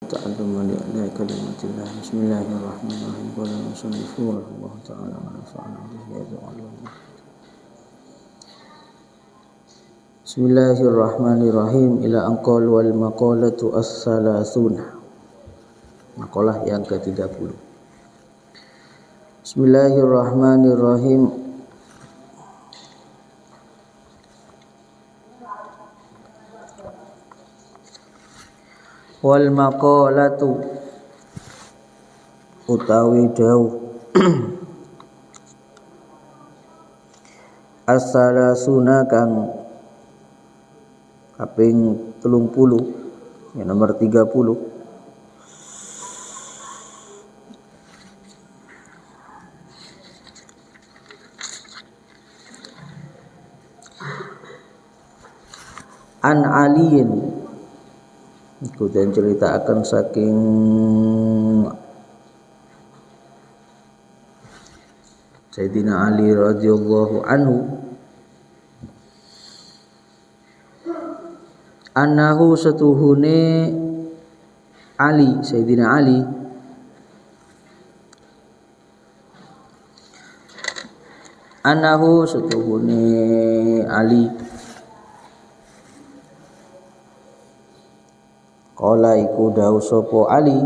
تعلم لأداء كلمات الله. بسم الله الرحمن الرحيم. قال المصنف رحمه الله تعالى ونفعنا به وعلمنا. بسم الله الرحمن الرحيم. Ila anqal wal maqalatu as-salasuna. Maqalah yang ke-30. Bismillahirrahmanirrahim. Wal maqalatu utawi dawuh as-salasuna kang kaping 30 ya nomor 30 an aliyin iku den ceritakan saking Sayyidina Ali radhiyallahu anhu annahu satuhune Ali Sayyidina Ali annahu satuhune Ali qala iku dawuh sapa Ali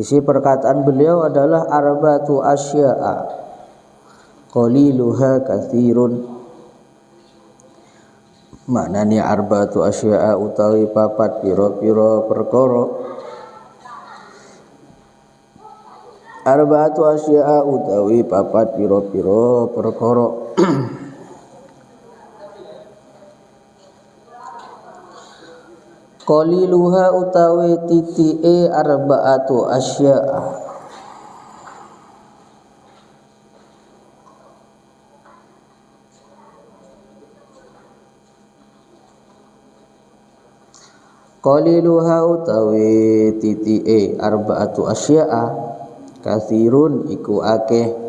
isi perkataan beliau adalah arba'atu asya'a qaliluha katsirun. Maknane arba'atu asya'a utawi papat pira-pira perkara. Arba'atu asya'a utawi papat pira-pira perkara. Qaliluha utawi titike arba'atu asya'a. Qaliluha utawi titike arba'atu asya'a katsirun iku akeh.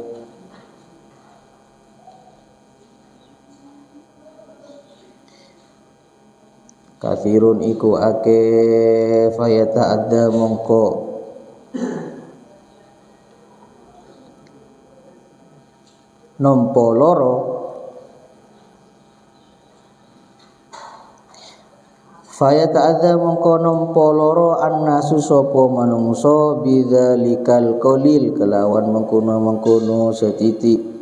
Katsirun iku akeh fayata'adda mongko nampa loro fayata'adza mongko nampa loro annasu sapa manungsa bidzalikal qalil kelawan mengkono-mengkono setitik.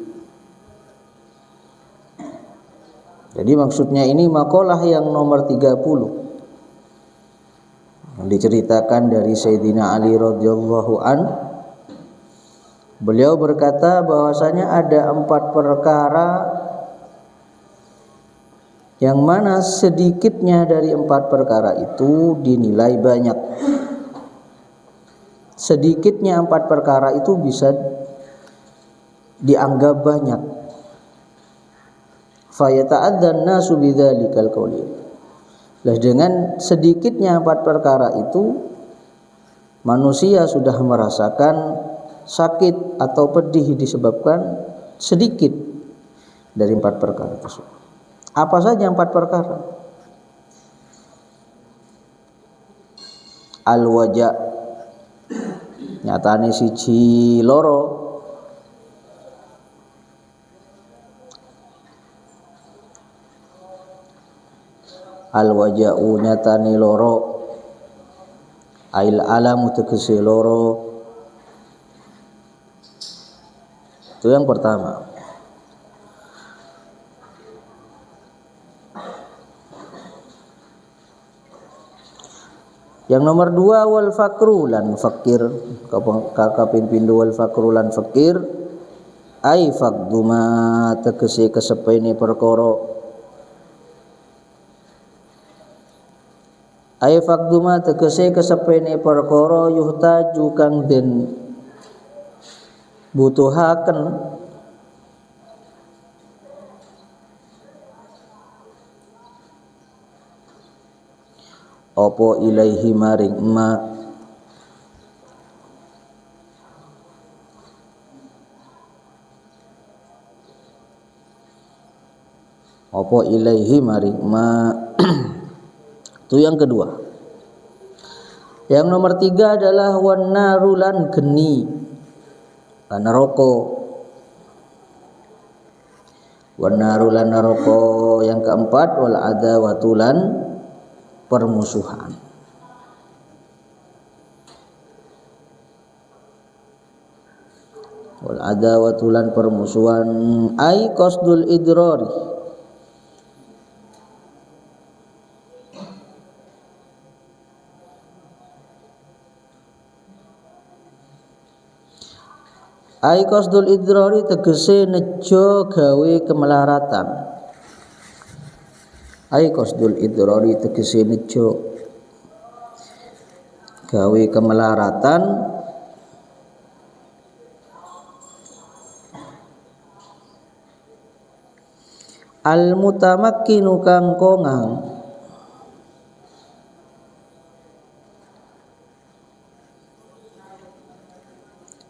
Jadi maksudnya ini makalah yang nomor 30 yang diceritakan dari Sayyidina Ali radhiyallahu an. Beliau berkata bahwasanya ada 4 perkara yang mana sedikitnya dari 4 perkara itu dinilai banyak. Sedikitnya 4 perkara itu bisa dianggap banyak. Fayata'adzan nasu bidzalikal qaulil. Lah dengan sedikitnya 4 perkara itu manusia sudah merasakan sakit atau pedih disebabkan sedikit dari 4 perkara tersebut. Apa saja 4 perkara? Al-waja nyatane siji loro. Al-waja'u nyatane loro. Ail alamu tegese loro. Itu yang pertama. Yang nomor 2 wal fakru lan fakir. Kaping pindho wal fakru lan fakir. Ai faqduma tegese kesepene perkara. Ai faqduma tegese kesepene perkara yuhtaju kang den butuhaken apa ilaihi maring ma apa ilaihi maring ma. Itu yang kedua. Yang nomor 3 adalah wan narulan geni lan neraka. Wan narulan neraka. Yang keempat wal adawatulan permusuhan. Wal adawatulan permusuhan ai qasdul idrari. Ai qasdul idrari tegese nejo gawe kemelaratan. Ai qasdul idrari tegese nejo gawe kemelaratan. Al mutamakkinu kang kongang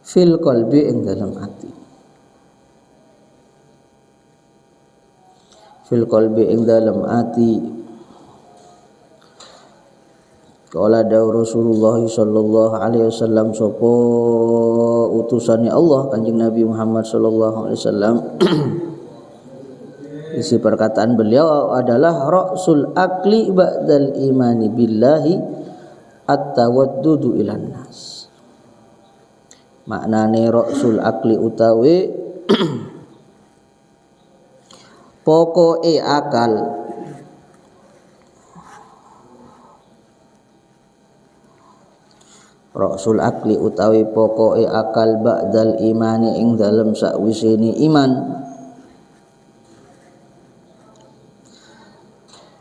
fil qalbi ing dalam ati. Fil qalbi ing dalam ati. Qala dawu Rasulullah sallallahu alaihi wasallam sapa utusane Allah Kanjeng Nabi Muhammad sallallahu alaihi wasallam. Isi perkataan beliau adalah ra'sul akli ba'dal imani billahi at-tawaddudu ilan nas. Maknane ra'sul akli utawi pokoke akal. Ra'sul akli utawi pokoke akal ba'dal imani ing dalem sakwisene iman.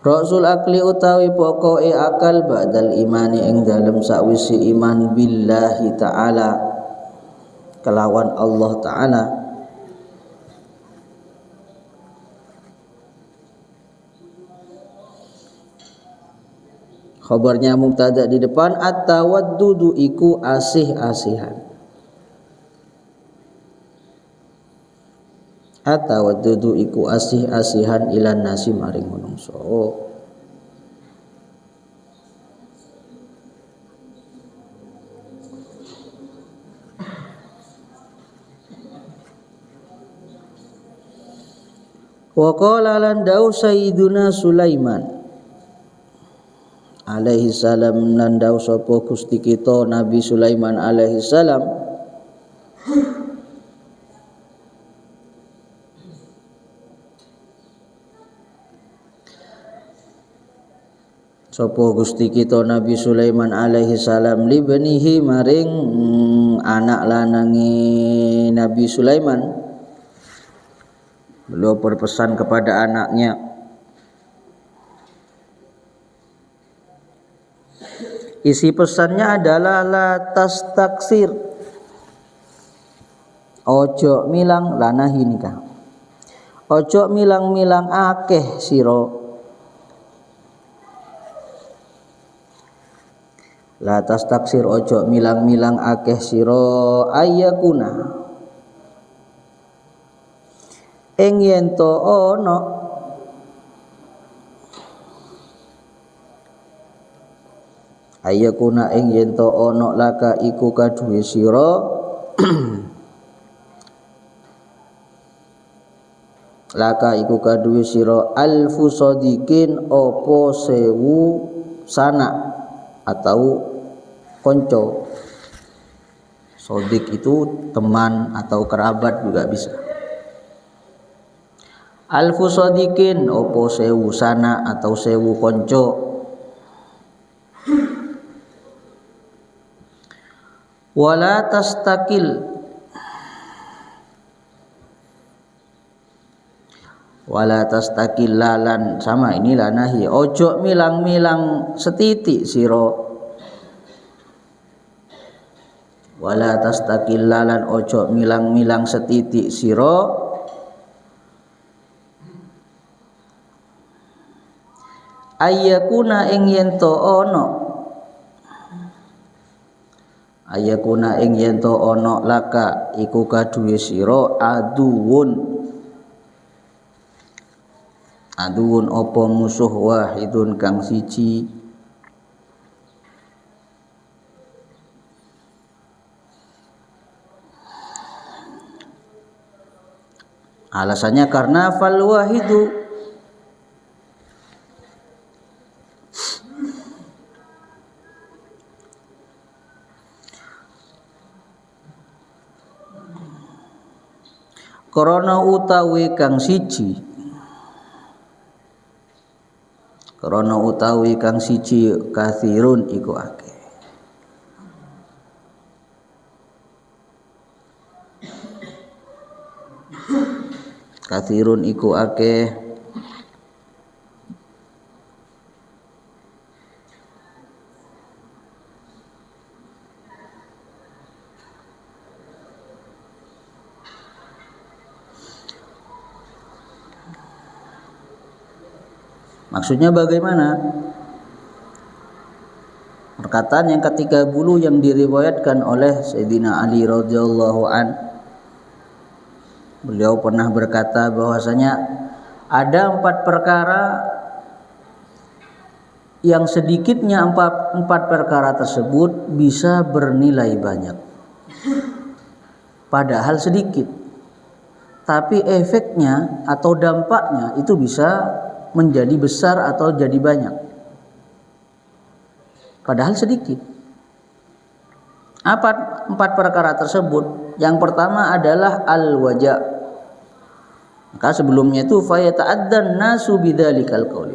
Ra'sul akli utawi pokoke akal ba'dal imani ing dalem sakwise iman billahi ta'ala kelawan Allah ta'ala. Khabarnya mubtada di depan, at-tawaddudu iku asih-asihan. At-tawaddudu iku asih-asihan ilan nasi maring manungsa. Wa qala lan dawu sayyiduna Sulaiman alaihi salam, lan dawu sapa Gusti kita Nabi Sulaiman alaihi salam, sapa Gusti kita Nabi Sulaiman alaihi salam libnihi maring anak lanangi Nabi Sulaiman. Beliau berpesan kepada anaknya, isi pesannya adalah la tastaksir, ojo milang lanahi nikah, ojo milang-milang akeh sira. La tastaksir ojo milang-milang akeh sira ayyakuna ing yen to ana ayyakuna ing yen to ana laka iku kaduwe sira laka iku kaduwe sira alfu sadiqin opo 1000 sanak atau konco. Sodik itu teman atau kerabat juga bisa. Alfu sodikin opo 1000 sana atau 1000 konco. Wala tastakil, wala tastakil lalan, sama ini lanahi, ojo milang-milang setitik siro. Wala tastakil lalan ojo milang-milang setitik siro. Ayyakuna ing yen to ana, ayyakuna ing yen to ana laka iku kaduwe sira aduwun, Aduun opo musuh wahidun kang siji. Alasannya karena fal wahidu krana utawi kang siji, krana utawi kang siji kathirun iku akeh. Kathirun iku akeh. Maksudnya bagaimana? Perkataan yang ketiga bulu yang diriwayatkan oleh Sayyidina Ali radhiyallahu an. Beliau pernah berkata bahwasanya ada 4 perkara yang sedikitnya empat perkara tersebut bisa bernilai banyak. Padahal sedikit. Tapi efeknya atau dampaknya itu bisa menjadi besar atau jadi banyak. Padahal sedikit. Apa 4 perkara tersebut? Yang pertama adalah al-waja'. Maka sebelumnya itu fayata'addan nasu bidzalikal qauli.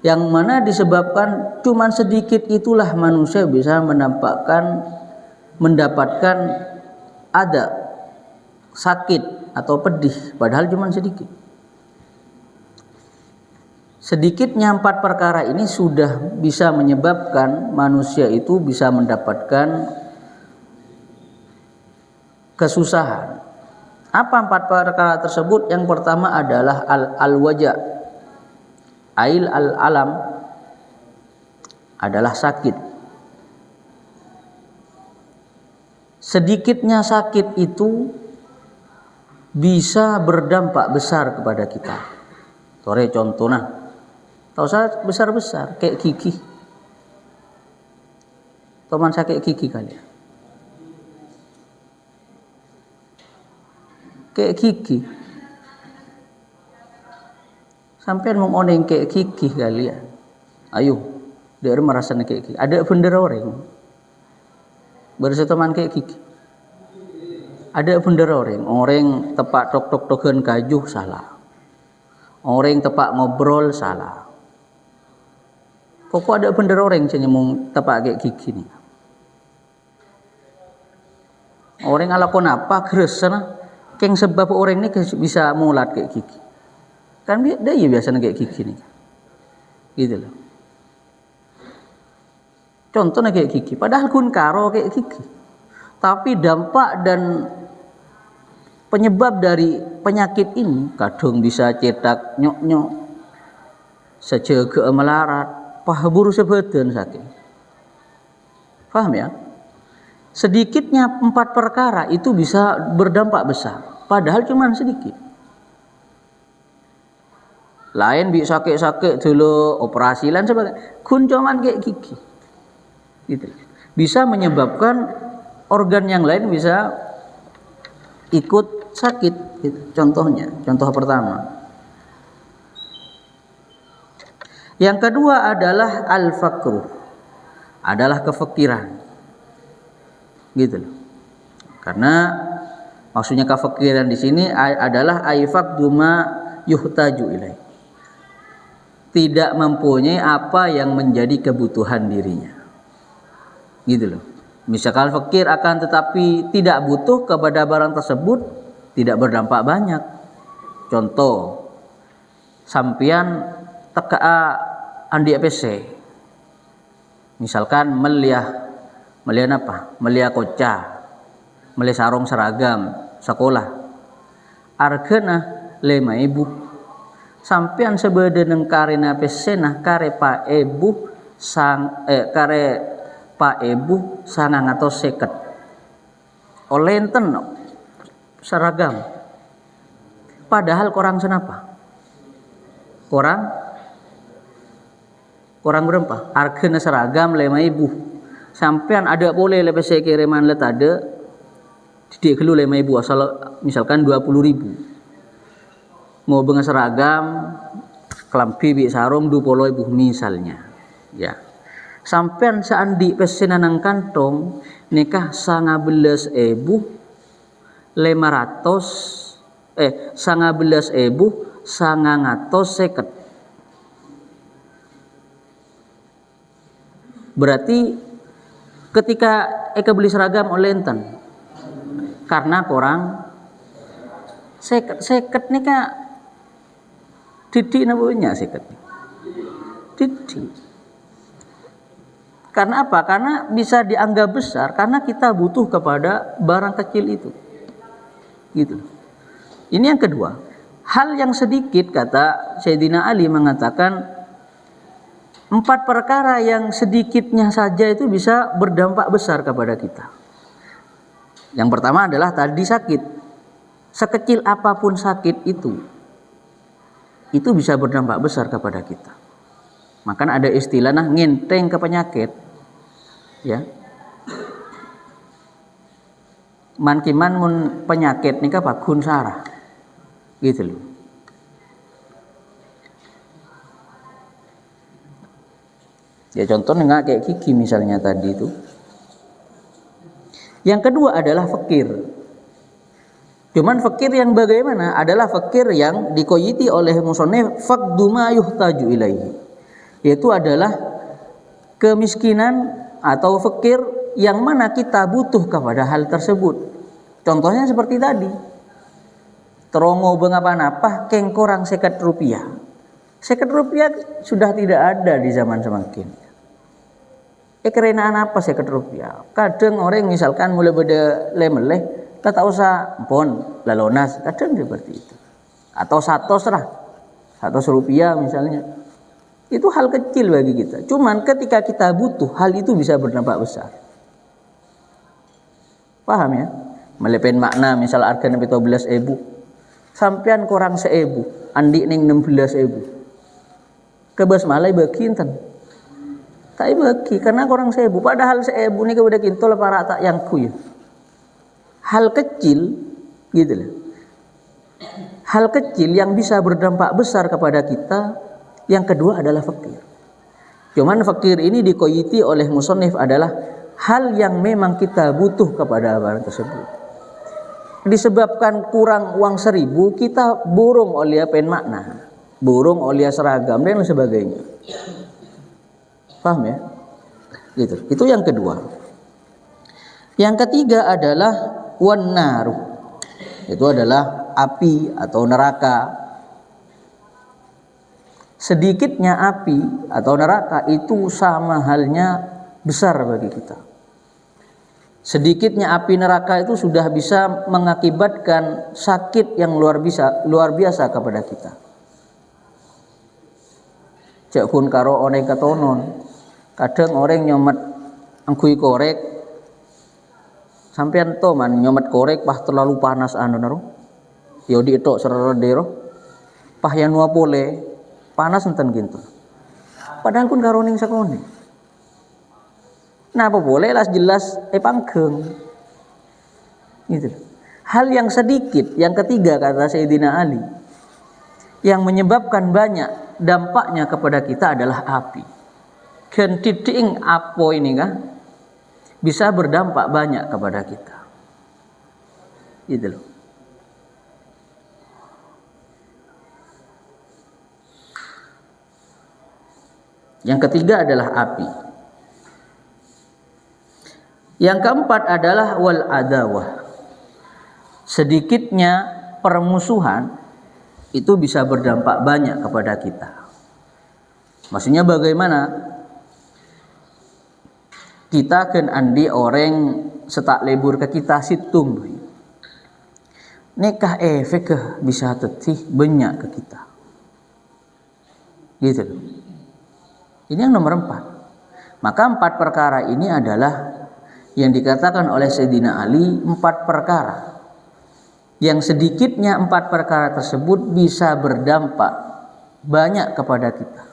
Yang mana disebabkan cuman sedikit itulah manusia bisa mendapatkan ada sakit atau pedih, padahal cuman sedikit. Sedikitnya 4 perkara ini sudah bisa menyebabkan manusia itu bisa mendapatkan kesusahan. Apa 4 perkara tersebut? Yang pertama adalah al-waja', al-alam adalah sakit. Sedikitnya sakit itu bisa berdampak besar kepada kita. Tore contohnya, tahu saya besar-besar kayak gigi. Teman sakit gigi kalian. Kayak gigi. Sampai mau oneng kayak gigi kalian. Ayo, dia merasa kayak gigi. Ada bener orang. Berseteman kayak gigi. Ada bener orang tepak tok-tok-tokan kajuh salah. Orang tepak ngobrol salah. Pokok ada bener orang cenyemung tepak kayak gigi nih. Orang alakon apa geresana. Keng sebab orang ini bisa mulat kayak gigi. Kan dia ya biasanya kayak gigi nih. Gitu loh. Contohnya kayak gigi. Padahal kun karo kayak gigi. Tapi dampak dan penyebab dari penyakit ini kadang bisa cetak nyok-nyok. Sejaga melarat. Pahaburu sebadan sakit. Paham ya? Sedikitnya 4 perkara itu bisa berdampak besar. Padahal cuma sedikit. Lain bisa sakit-sakit dulu operasi lain sebagainya. Kun cuman kayak gigi. Gitu. Bisa menyebabkan organ yang lain bisa ikut sakit. Gitu. Contohnya, contoh pertama. Yang kedua adalah al-faqru. Adalah kefakiran. Gitu loh. Karena maksudnya kefakiran di sini adalah aifaq duma yuhtaju ilaih. Tidak mempunyai apa yang menjadi kebutuhan dirinya. Gitu loh. Misalkan fakir akan tetapi tidak butuh kepada barang tersebut, tidak berdampak banyak. Contoh, sampian teka andi PC. Misalkan meliah apa? Meliah koca, meliah sarung seragam sekolah. Argana 5.000. Sampean sebedeneng karena pesenah kare Pak Ebu kare Pak Ebu sangang atau seket. Olenten seragam. Padahal korang senapa? Korang berempat harganya seragam 5.000. Sampean ada boleh lepas saya kiriman let ada didik dulu 5.000 asal misalkan 20.000. Mau bengas seragam kelampi bi sarung 20.000 misalnya. Ya. Sampean seandi pesenan nang kantong nikah 19.500 19.950. Berarti ketika eka beli seragam oleh enten karena korang seket nikah didik namanya seket didik. Karena apa? Karena bisa dianggap besar karena kita butuh kepada barang kecil itu. Gitu. Ini yang kedua. Hal yang sedikit kata Sayyidina Ali mengatakan 4 perkara yang sedikitnya saja itu bisa berdampak besar kepada kita. Yang pertama adalah tadi sakit. Sekecil apapun sakit itu bisa berdampak besar kepada kita. Maka ada istilah ngenteng ke penyakit. Ya. Mankiman mun penyakit nika bakun sarah. Gitu loh. Ya contoh enggak kayak gigi misalnya tadi itu. Yang kedua adalah fakir. Cuman fakir yang bagaimana? Adalah fakir yang dikoyiti oleh musannif faqdu ma yuhtaju ilaihi. Yaitu adalah kemiskinan atau fakir yang mana kita butuh kepada hal tersebut. Contohnya seperti tadi. Terongo bengapa-napa keng korang 50 rupiah. 50 rupiah sudah tidak ada di zaman semakin. Kerenaan apa 50 rupiah? Kadang orang misalkan mulai beda lemeleh, tak usah pon lalonas, kadang seperti itu. Atau 100 lah, 100 rupiah misalnya. Itu hal kecil bagi kita. Cuman ketika kita butuh, hal itu bisa berdampak besar. Paham ya? Melepen makna misal harganya 17.000. Sampean korang 1.000, andi ning 16.000. Kebas malai bagi enten. Tak bagi karena korang 1.000. Padahal 1.000 ni kepada kintol para tak yang kuy. Hal kecil gitu loh. Hal kecil yang bisa berdampak besar kepada kita. Yang kedua adalah fakir. Cuman fakir ini dikoyiti oleh musannif adalah hal yang memang kita butuh kepada barang tersebut. Disebabkan kurang uang 1.000, kita burung oleh pen makna, burung oleh seragam dan sebagainya. Paham ya? Gitu. Itu yang kedua. Yang ketiga adalah wannaru. Itu adalah api atau neraka. Sedikitnya api atau neraka itu sama halnya besar bagi kita. Sedikitnya api neraka itu sudah bisa mengakibatkan sakit yang luar biasa kepada kita. Cek pun karo oneng katonon. Kadang orang nyomet angkui korek. Sampean to man nyomet korek pah terlalu panas anu naro. Yo diitok seredero. Pah yang nuapole panas enten gitu. Padahal pun karo ning sakone. Nah apa boleh lah jelas panggeng. Gitu. Hal yang sedikit, yang ketiga kata Sayyidina Ali, yang menyebabkan banyak dampaknya kepada kita adalah api. Dan titik apa ini kan bisa berdampak banyak kepada kita. Gitu loh. Yang ketiga adalah api. Yang keempat adalah wal adawah. Sedikitnya permusuhan itu bisa berdampak banyak kepada kita. Maksudnya bagaimana? Kita kan andi orang setak lebur ke kita situng. Nikah efek bisa tetih banyak ke kita. Gitu loh. Ini yang nomor 4. Maka 4 perkara ini adalah yang dikatakan oleh Sayyidina Ali 4 perkara. Yang sedikitnya 4 perkara tersebut bisa berdampak banyak kepada kita.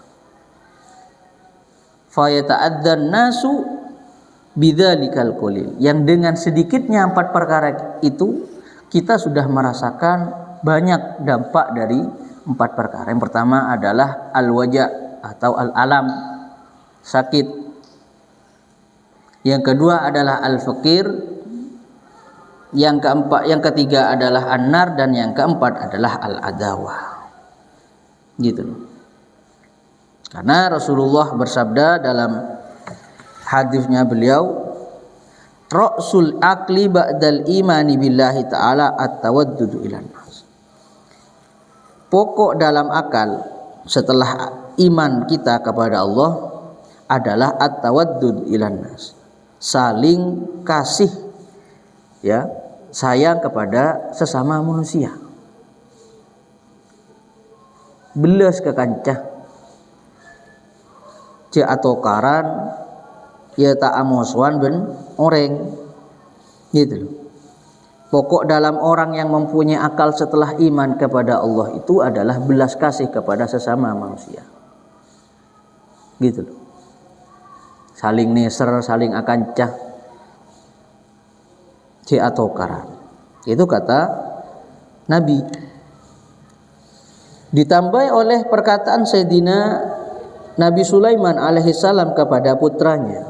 Fa yata'addan nasu bidzalikal qalil. Yang dengan sedikitnya 4 perkara itu kita sudah merasakan banyak dampak dari 4 perkara. Yang pertama adalah al-waja' atau al-alam, sakit. Yang kedua adalah al-faqir. Yang ketiga adalah an-nar, dan yang keempat adalah al-adawah. Gitu. Karena Rasulullah bersabda dalam hadisnya beliau, Ra'sul aqli ba'dal imani billahi ta'ala at-tawaddudu ilan nas. Pokok dalam akal setelah iman kita kepada Allah adalah at-tawaddud ilan nas. Saling kasih, ya, sayang kepada sesama manusia. Belas ke kancah ce atau karan ya tak amoswan ben orang gitu loh. Pokok dalam orang yang mempunyai akal setelah iman kepada Allah itu adalah belas kasih kepada sesama manusia. Gitu loh. Saling neser, saling akancah ce atau karan. Itu kata Nabi. Ditambah oleh perkataan Sayyidina Nabi Sulaiman alaihissalam kepada putranya.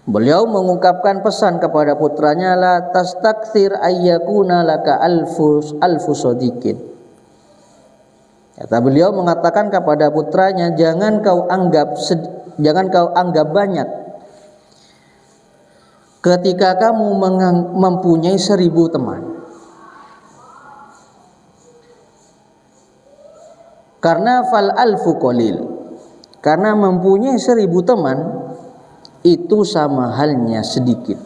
Beliau mengungkapkan pesan kepada putranya, la tastakthir ayyakuna laka alfu sadiqin. Kata beliau mengatakan kepada putranya, jangan kau anggap banyak ketika kamu mempunyai 1000 teman. Karena fal alfu qalil. Karena mempunyai 1000 teman itu sama halnya sedikit.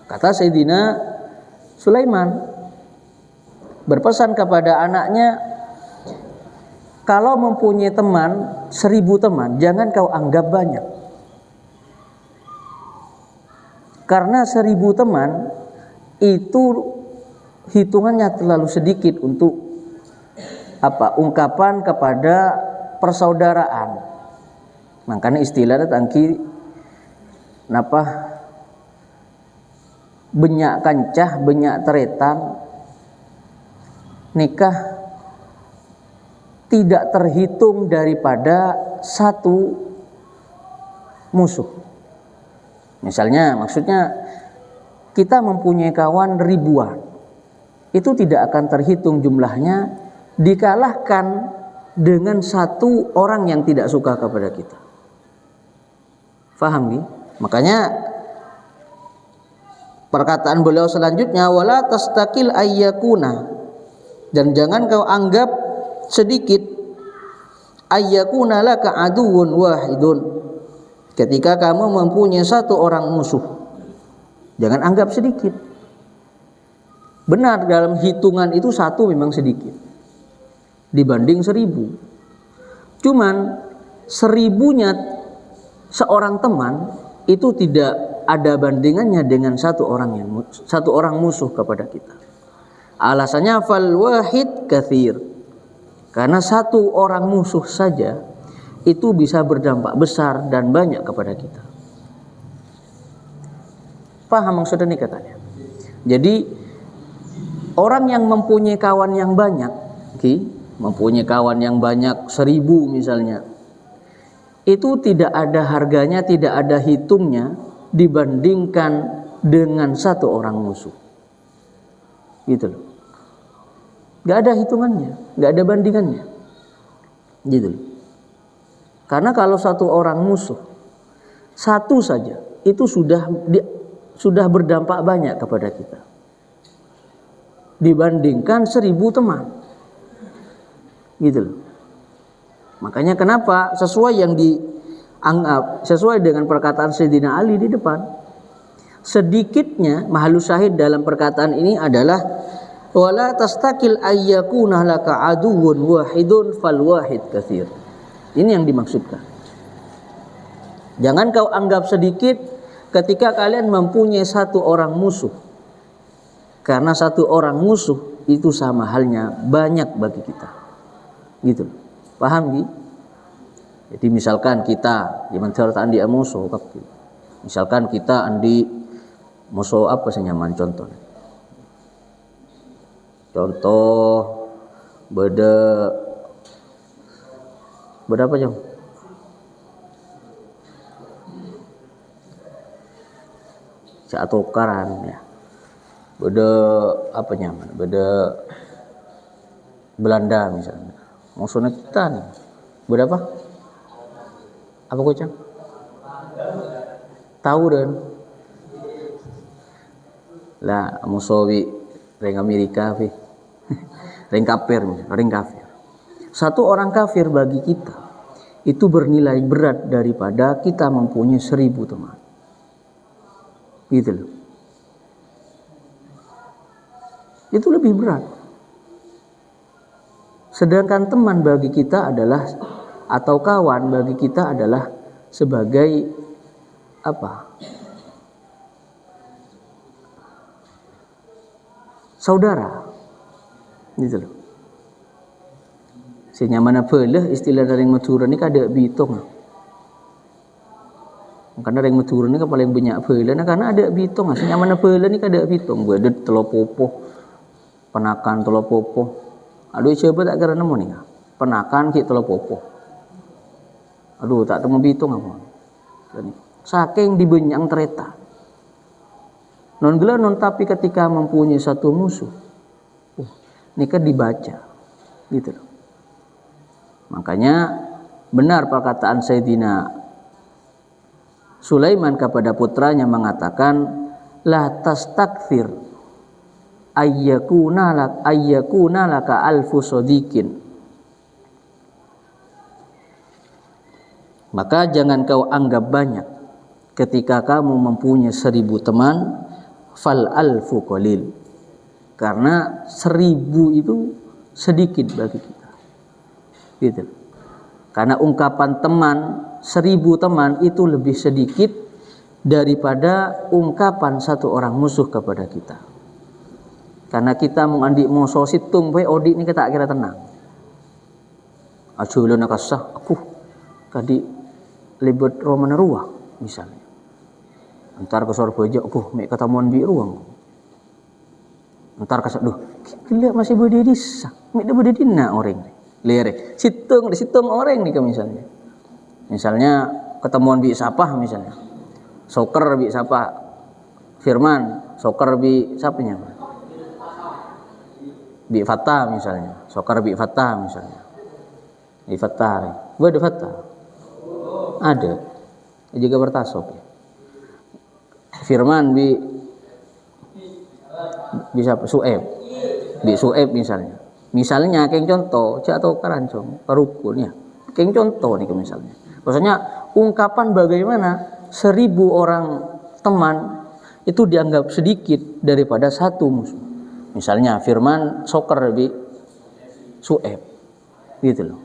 Kata Sayyidina Sulaiman berpesan kepada anaknya, kalau mempunyai teman 1000 teman, jangan kau anggap banyak. Karena 1000 teman itu hitungannya terlalu sedikit untuk ungkapan kepada persaudaraan. Makanya istilahnya tangki benyak kancah, benyak teretan, nikah tidak terhitung daripada satu musuh. Misalnya, maksudnya kita mempunyai kawan ribuan, itu tidak akan terhitung jumlahnya dikalahkan dengan satu orang yang tidak suka kepada kita. Faham nih? Makanya perkataan beliau selanjutnya, wala tastakil ayyakuna, dan jangan kau anggap sedikit ayyakuna laka aduwwun wahidun, ketika kamu mempunyai satu orang musuh. Jangan anggap sedikit. Benar, dalam hitungan itu satu memang sedikit dibanding 1000. Cuman 1000-nya seorang teman itu tidak ada bandingannya dengan satu orang musuh kepada kita. Alasannya fal wahid katsir. Karena satu orang musuh saja itu bisa berdampak besar dan banyak kepada kita. Paham maksudnya nih katanya? Jadi orang yang mempunyai kawan yang banyak, mempunyai kawan yang banyak 1000 misalnya, itu tidak ada harganya, tidak ada hitungnya dibandingkan dengan satu orang musuh. Gitu loh. Gak ada hitungannya, gak ada bandingannya. Gitu loh. Karena kalau satu orang musuh, satu saja, itu sudah berdampak banyak kepada kita dibandingkan 1000 teman. Gitu loh. Makanya kenapa sesuai dengan perkataan Sayyidina Ali di depan, sedikitnya mahlu syahid dalam perkataan ini adalah wala tastakil ayyakuna laka aduwwun wahidun fal wahid katsir. Ini yang dimaksudkan. Jangan kau anggap sedikit ketika kalian mempunyai satu orang musuh. Karena satu orang musuh itu sama halnya banyak bagi kita. Gitu. Paham gitu? Jadi misalkan kita zaman cerita andi musuh, misalkan kita andi musuh apa sih nyaman contoh. Contoh beda apa jam? Catokaran ya. Beda apa nyaman? Beda Belanda misalnya. Musuhnya kita nih. Beda apa? Apa kocang? Tahu dan lah musuh ring Amerika ring kafir. Satu orang kafir bagi kita itu bernilai berat daripada kita mempunyai 1000 teman. Gitu loh. Itu lebih berat. Sedangkan teman bagi kita adalah atau kawan bagi kita adalah sebagai apa? Saudara. Gitu loh. Senyaman apa lah istilah dari Madura ni kada bitung. Karena ring Madura ni kan paling banyak bela karena ada bitung. Senyaman apa lah ni kada bitung. Ada telopopo. Penakan telopopo. Aduh siapa tak kira nemu ni. Penakan ki telopopo. Aduh tak temu bitung apa. Saking dibenyang tereta. Non gela non tapi ketika mempunyai satu musuh. Ini kan dibaca. Gitu loh. Makanya benar perkataan Sayyidina Sulaiman kepada putranya mengatakan la tastakthir ayyakuna laka alfu sadiqin. Maka jangan kau anggap banyak ketika kamu mempunyai 1000 teman, fal alfu qalil. Karena 1000 itu sedikit bagi kita. Gitu. Karena ungkapan teman 1000 teman itu lebih sedikit daripada ungkapan satu orang musuh kepada kita. Karena kita mengandik musuh situng bae odik ni kita kira tenang. Aculo nakasah aku kadi libet romana ruang misalnya. Entar ke Surabaya aku mek ketemuan di ruang. Entar kasak duh gila masih berdiri sah. Mek dia berdiri nak orang ni. Lere situng orang ni ke misalnya. Misalnya ketemuan bi siapa misalnya. Soker bi siapa? Firman, soker bi siapanya? Bi Fatah misalnya. Soker bi Fatah misalnya. Bi Fatah. Ada Fatah. Ada. Juga bertasop ya. Firman bi siapa? Sueb. Bi Sueb misalnya. Misalnya kayak contoh, atau karancong, perukun ya. Kayak contoh nih misalnya. Maksudnya ungkapan bagaimana 1000 orang teman itu dianggap sedikit daripada satu musuh. Misalnya Firman Soker bi Sueb. Gitu loh.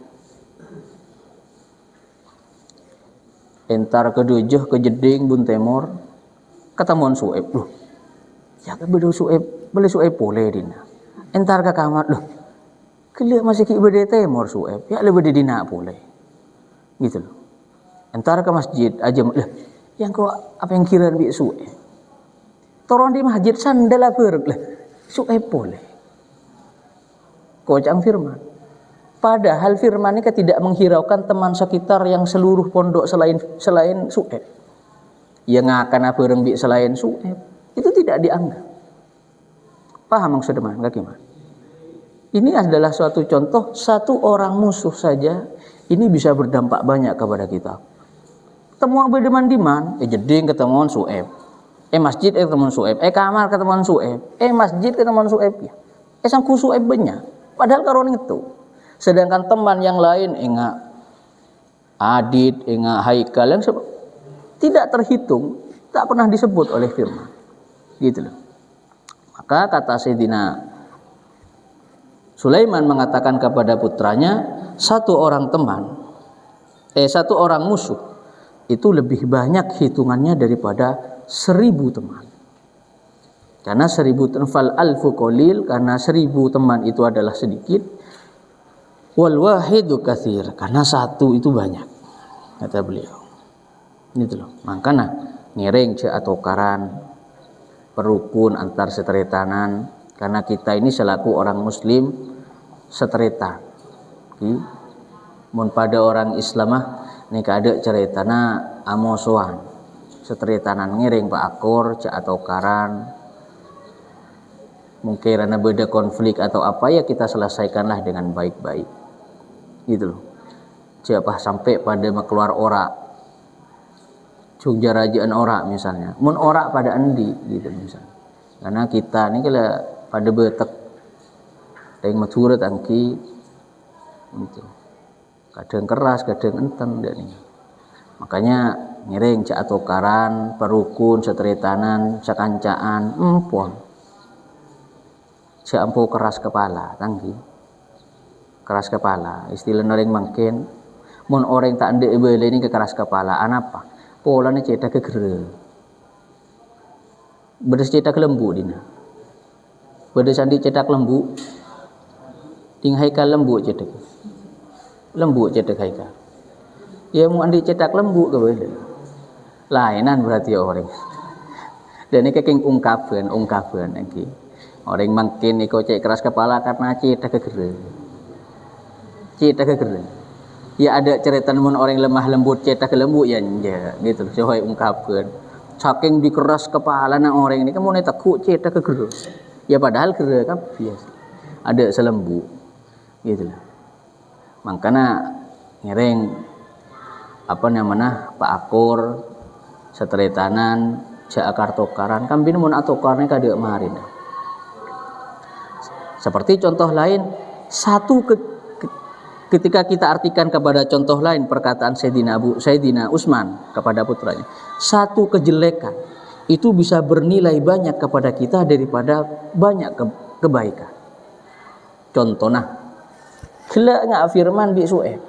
Entar ke Dujuh ke Jeding Bun Temor ketemuan Sueb loh. Ya kebedo Sueb, boleh Sueb boleh dina. Entar ke kamar loh. Kelak masih ki berde Temor Sueb, ya lebih dina boleh. Gitu loh. Entar ke masjid aja lah. Yang kau apa yang kira bi Sueb? Toron di masjid sandal apa lah. Sueb boleh. Kocang Firman. Padahal Firman ini tidak menghiraukan teman sekitar yang seluruh pondok selain Sueb. Yang akan apa bi selain Sueb itu tidak dianggap. Paham maksud teman? Bagaimana? Ini adalah suatu contoh satu orang musuh saja ini bisa berdampak banyak kepada kita. Temuan berdeman diman, jeding ketemuan Sueb, masjid ketemuan Sueb, kamar ketemuan Sueb, masjid ketemuan Sueb ya, sangku Sueb banyak. Padahal karon itu. Sedangkan teman yang lain enggak Adit, enggak Haikal yang tidak terhitung, tak pernah disebut oleh Firman. Gitu loh. Maka kata Sayyidina Sulaiman mengatakan kepada putranya, satu orang musuh itu lebih banyak hitungannya daripada 1000 teman. Karena 1000 fal alfu qalil, karena 1000 teman itu adalah sedikit. Wal wahidu katsir, karena satu itu banyak. Kata beliau. Gitu loh. Makanya ngiring ce atau karan perukun antar seteretanan, karena kita ini selaku orang muslim seteretan. Mun pada orang Islam nih kada ceritana amosoan seteretanan ngiring pak akor ce atau karan, mungkin karena beda konflik atau apa ya kita selesaikanlah dengan baik-baik gitu loh. Siapa sampai pada keluar ora jogja rajaan ora misalnya, mun ora pada endi gitu misalnya, karena kita ini kalau pada betek yang maturut angki gitu, kadang keras kadang enten dan ini. Makanya ngiring cak atau karan perukun seteretanan sekancaan empon cak empo keras kepala tangki keras kepala istilah orang mungkin mun orang tak ndek bele ini keras kepala anapa polanya cetak kegere bedes cetak lembu dina bedes andi cetak lembu ting haikal lembu cetak haikal ya mau andi cetak lembu ke bele lainan berarti orang dan ini kekeng ungkapan lagi orang mungkin iko cek keras kepala karena cetak kegere ya ada cerita mun orang lemah lembut cetak lembu ya enggak gitu sesuai ungkapan saking dikeras kepala nang orang ini kamu takut cetak kegere ya padahal kegere kan biasa ada selembu gitu lah. Makanya ngereng apa namanya Pak Akor seteretanan cak tokaran kambing mun atokarnya kada kemarin. Seperti contoh lain ketika kita artikan kepada contoh lain perkataan Sayyidina Utsman kepada putranya, satu kejelekan itu bisa bernilai banyak kepada kita daripada banyak kebaikan. Contohnya, gila nggak firman bi Su'eb.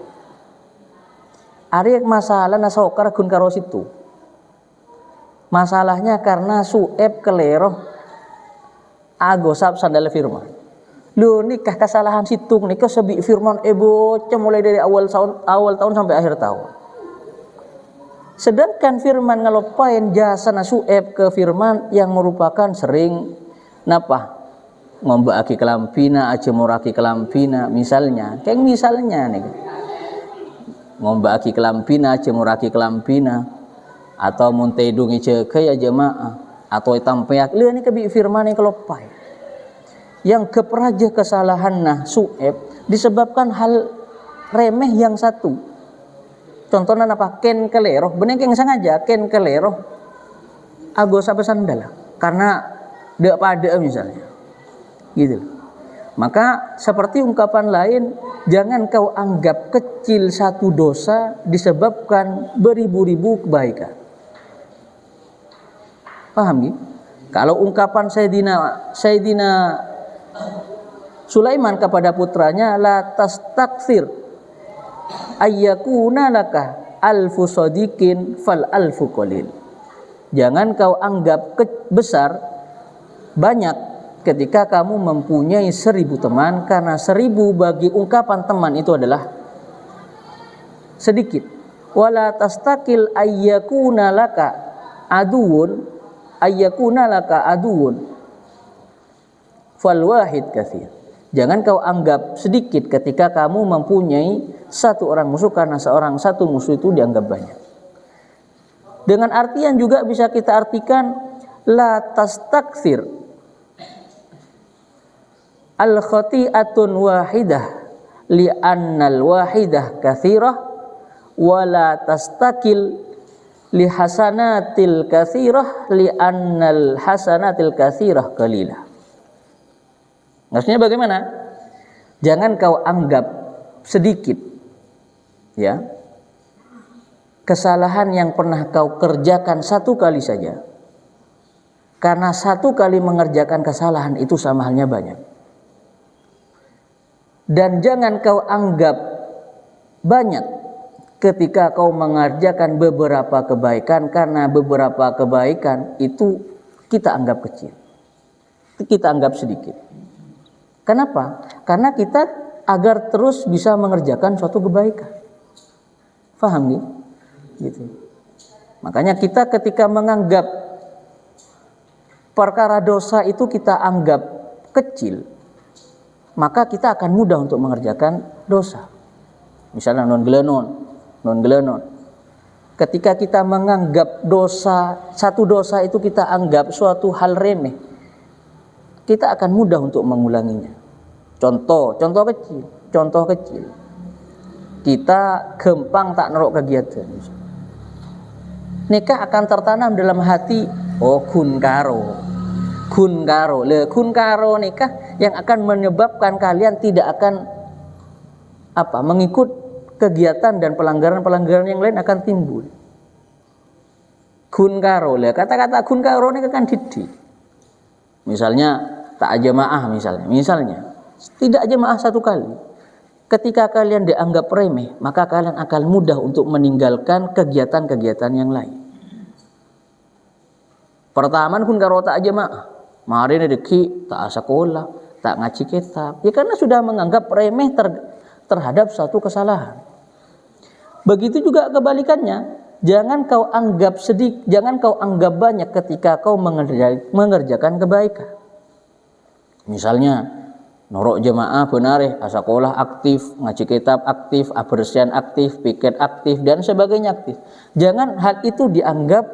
Arek masalah nasokar gun karo situ. Masalahnya karena Su'eb keleroh agosap sandal firman. Lu nikah kesalahan situng nikah sebi firman bocah mulai dari awal tahun sampai akhir tahun. Sedangkan firman ngelupain jasa Su'eb ke firman yang merupakan sering napa ngombaki kelampina acemuraki kelampina misalnya kayak misalnya nih ngombaki kelampina acemuraki kelampina atau muntedungi ceke ya jemaah atau tampeak lu ini kebi firman yang kelupain yang keperaja kesalahan Su'eb disebabkan hal remeh yang satu. Contohnya apa? Ken keleroh, bener yang sengaja ken keleroh agos apa sandal karena dek pada misalnya. Gitu. Maka seperti ungkapan lain, jangan kau anggap kecil satu dosa disebabkan beribu-ribu kebaikan. Paham gitu? Kalau ungkapan Sayyidina Sulaiman kepada putranya la tastakthir ayyakuna laka alfu sadiqin fal alfu qalil. Jangan kau anggap besar banyak ketika kamu mempunyai 1000 teman, karena 1000 bagi ungkapan teman itu adalah sedikit. Wala tastakil ayyakuna laka aduun fal wahid katsir. Jangan kau anggap sedikit ketika kamu mempunyai satu orang musuh, karena satu musuh itu dianggap banyak. Dengan artian juga bisa kita artikan la tastakthir al khati'atun wahidah li annal wahidah katsirah wa la tastakil li hasanatil katsirah li annal hasanatil katsirah qalilah. Maksudnya bagaimana? Jangan kau anggap sedikit ya kesalahan yang pernah kau kerjakan satu kali saja, karena satu kali mengerjakan kesalahan itu sama halnya banyak. Dan jangan kau anggap banyak ketika kau mengerjakan beberapa kebaikan, karena beberapa kebaikan itu kita anggap kecil. kita anggap sedikit. Kenapa? Karena kita agar terus bisa mengerjakan suatu kebaikan. Paham gitu. Makanya kita ketika menganggap perkara dosa itu kita anggap kecil, maka kita akan mudah untuk mengerjakan dosa. Misalnya non gelenon. Ketika kita menganggap satu dosa itu kita anggap suatu hal remeh, kita akan mudah untuk mengulanginya. Contoh kecil. Kita gampang tak nerok kegiatan. Nikah akan tertanam dalam hati, kun karo nikah yang akan menyebabkan kalian tidak akan mengikut kegiatan dan pelanggaran yang lain akan timbul. Kata-kata kun karo ini kan didik. Misalnya tak jamaah misalnya tidak jamaah satu kali. Ketika kalian dianggap remeh, maka kalian akan mudah untuk meninggalkan kegiatan-kegiatan yang lain. Pertama kun karo tak jamaah. Mari rezeki tak sekolah, tak ngaji kitab. Ya karena sudah menganggap remeh terhadap satu kesalahan. Begitu juga kebalikannya. Jangan kau anggap sedikit, jangan kau anggap banyak ketika kau mengerjakan kebaikan. Misalnya norok jemaah benar sekolah aktif, ngaji kitab aktif, abersian aktif, piket aktif dan sebagainya aktif. Jangan hal itu dianggap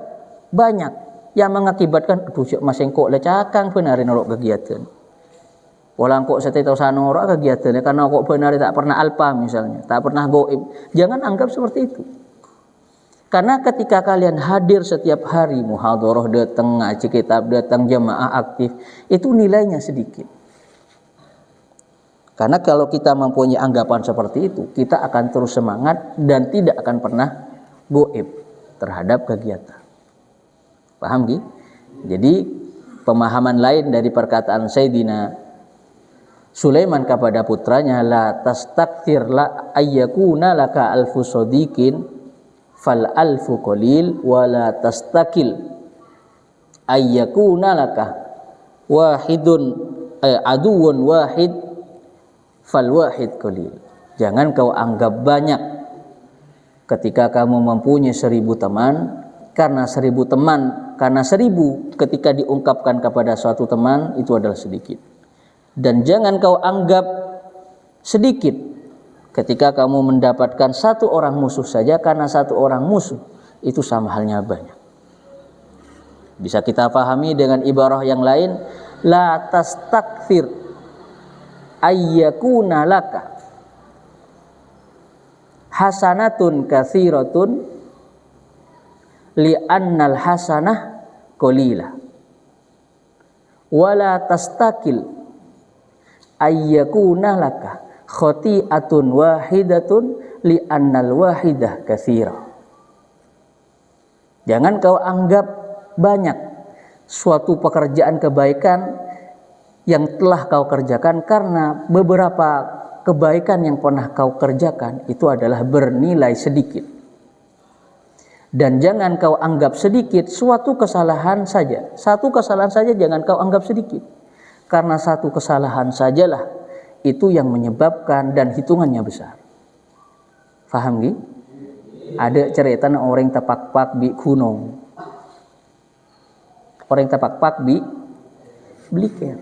banyak yang mengakibatkan masing kok lecakang benar norok kegiatan. Walang kok seteta sanora kegiatan karena kok benar tak pernah alpa misalnya, tak pernah goib. Jangan anggap seperti itu. Karena ketika kalian hadir setiap hari muhadharah datang, ngaji kitab datang, jemaah aktif, itu nilainya sedikit. Karena kalau kita mempunyai anggapan seperti itu, kita akan terus semangat dan tidak akan pernah goib terhadap kegiatan. Paham Ki? Jadi pemahaman lain dari perkataan Sayyidina Sulaiman kepada putranya, la tastakthir la ayyakuna laka alfu sadiqin fal alfu qalil wa la tastakil ayyakuna laka wahidun aduun wahid fal wahid qalil. Jangan kau anggap banyak ketika kamu mempunyai 1000 teman, karena 1000 ketika diungkapkan kepada suatu teman itu adalah sedikit. Dan jangan kau anggap sedikit ketika kamu mendapatkan satu orang musuh saja, karena satu orang musuh itu sama halnya banyak. Bisa kita pahami dengan ibarah yang lain, la tastakthir ayyakuna laka hasanatun katsiratun li'annal hasanah qalila wala tastakil ayyakuna laka khati'atun wahidatun li'annal wahidah katsira. Jangan kau anggap banyak suatu pekerjaan kebaikan yang telah kau kerjakan, karena beberapa kebaikan yang pernah kau kerjakan itu adalah bernilai sedikit. Dan jangan kau anggap sedikit suatu kesalahan saja. Satu kesalahan saja jangan kau anggap sedikit. Karena satu kesalahan sajalah itu yang menyebabkan dan hitungannya besar. Faham Gi? Ada cerita orang tapak-pak di gunung. Orang tapak-pak di Bliker.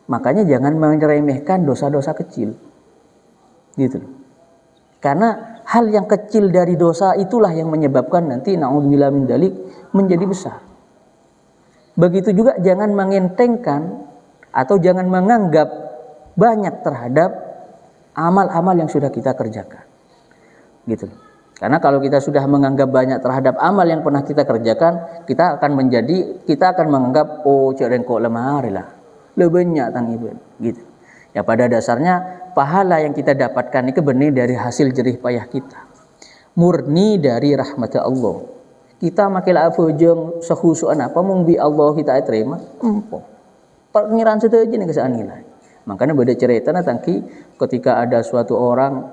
Makanya jangan meremehkan dosa-dosa kecil. Gitu loh. Karena hal yang kecil dari dosa itulah yang menyebabkan nanti na'udzubillah min dzalik menjadi besar. Begitu juga jangan mengentengkan atau jangan menganggap banyak terhadap amal-amal yang sudah kita kerjakan. Gitu. Karena kalau kita sudah menganggap banyak terhadap amal yang pernah kita kerjakan, kita akan menganggap cereng kok lemah lah. Lebih banyak tang ibu gitu. Ya pada dasarnya pahala yang kita dapatkan itu benih dari hasil jerih payah kita. Murni dari rahmat Allah. Kita makin apa jeng sehusuan apa mung bi Allah kita terima. Empok. Pengiran saja nih kesaan nilai. Makanya beda cerita tangki ketika ada suatu orang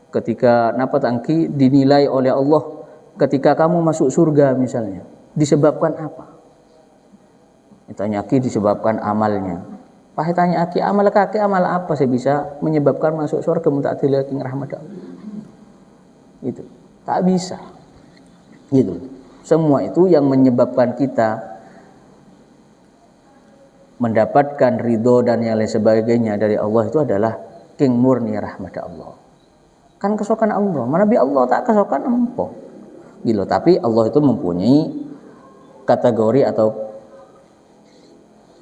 ketika napa tangki dinilai oleh Allah ketika kamu masuk surga misalnya. Disebabkan apa? Ditanya aki disebabkan amalnya. Pak tanya aki amal kakek amal apa sih bisa menyebabkan masuk surga mutakdil king rahmat Allah. Itu tak bisa. Gitu. Semua itu yang menyebabkan kita mendapatkan ridho dan yang lain sebagainya dari Allah itu adalah king murni rahmat Allah. Kan kesokan Allah. Mana bi Allah tak kesokan empok. Gitu. Tapi Allah itu mempunyai kategori atau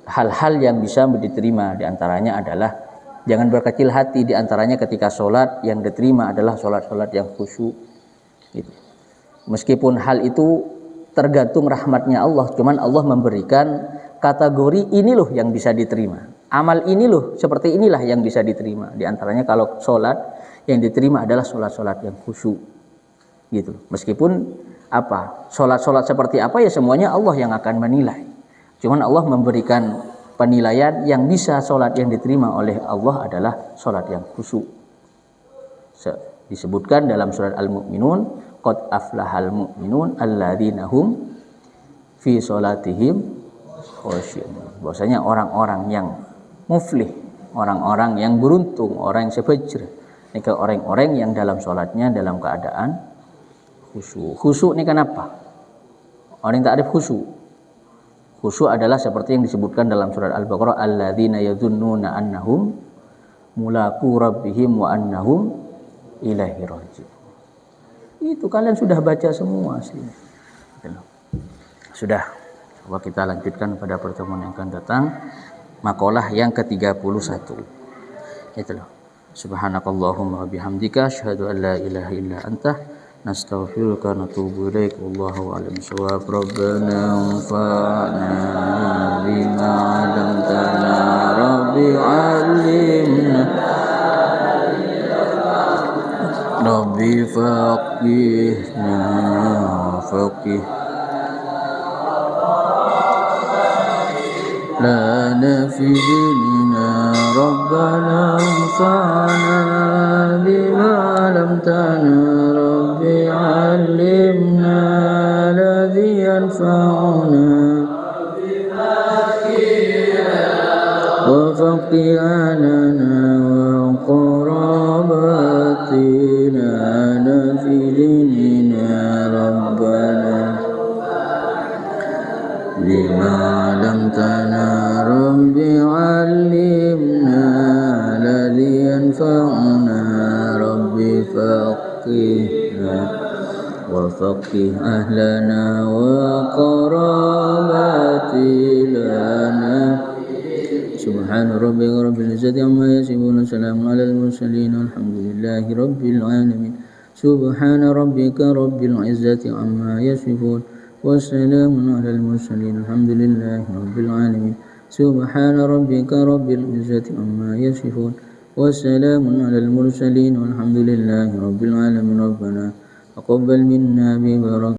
hal-hal yang bisa diterima. Di antaranya adalah jangan berkecil hati. Di antaranya ketika sholat yang diterima adalah sholat-sholat yang khusyuk. Gitu. Meskipun hal itu tergantung rahmatnya Allah, cuman Allah memberikan kategori ini loh yang bisa diterima. Amal ini loh seperti inilah yang bisa diterima. Di antaranya kalau sholat yang diterima adalah sholat-sholat yang khusyuk. Gitu. Meskipun sholat-sholat seperti apa ya semuanya Allah yang akan menilai. Cuman Allah memberikan penilaian yang bisa sholat yang diterima oleh Allah adalah sholat yang khusyuk. Disebutkan dalam surat Al-Mu'minun, qad aflahal mu'minun alladzina hum fi sholatihim khusyu'un. Bahwasanya orang-orang yang muflih, orang-orang yang beruntung, orang yang sefajr, ini orang-orang yang dalam sholatnya dalam keadaan khusyuk. Khusyuk ini kenapa? Orang yang tak ada khusyuk. Khusyuk adalah seperti yang disebutkan dalam surat Al-Baqarah, alladzina yadhunnuna annahum mulaqu rabbihim wa annahum ilaihi raji'un. Itu kalian sudah baca semua sih. Sudah. Coba kita lanjutkan pada pertemuan yang akan datang. Makalah yang ke-31. Itu loh. Subhanakallahumma bihamdika asyhadu an la ilaha illa anta nastaghfiruka wa natubu ilaik. Wallahu a'lam bishawab. Rabbana anfa'na bima 'allamtana rabbi 'allimna rabbi faqihna faqih lana fi dinina rabbana anfa'na bima 'allamtana rabbi 'allimna alladhi yanfa'una wa faqihna wa qarabatina fi dinina rabbana lima 'allamtana rabbi 'allimna alladhi yanfa'una rabbi faqihna wa faqih ahlana wa qarabatilana. Subhana rabbika rabbil izzati amma yasifun, salamun alal mursalin, alhamdulillahi rabbil alamin. Subhana rabbika rabbil izzati amma yasifun, wassalamun alal mursalin, alhamdulillahi rabbil alamin. Subhana rabbika rabbil izzati amma yasifun, wassalamun alal mursalin, walhamdulillahi rabbil alamin. Rabbana taqabbal minna bi barakatihi.